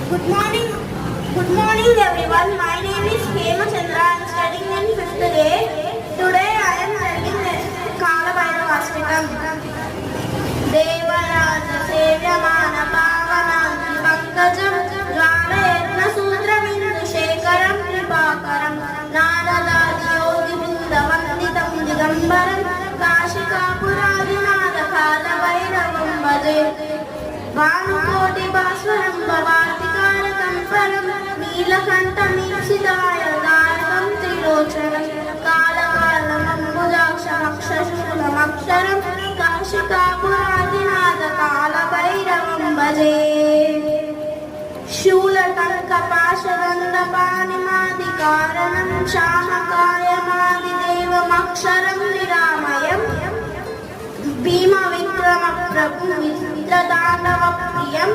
Good morning. Good morning, everyone. My name is Hema Chandra. I am studying in 5th grade. Today I am telling the Kala Bhairavaashtakam. Devaraja Sevyamana Pavananti Pankajam Jvalayatna Sudramindu Shekaram Kripakaram Naradaadi Yogi Vrindavanditam Digambaram Kashikapurādināda Kala Bhairavam Bhaje Bhanukoti Bhaswaram Bhavartikarakam Param Neelakantamīksitāya Dārakam Trilochanam Kalavalamam Bhujaksharam Akshashūlam Aksharam Kashikapurādināda Kala Bhairavam Bhaje Shūlatankapaṣadandapanimādikaranam Śāmakāyamādidevam Aksharam Niramayam Bhima Vikrama Prabhu Vichitratāndava Priyam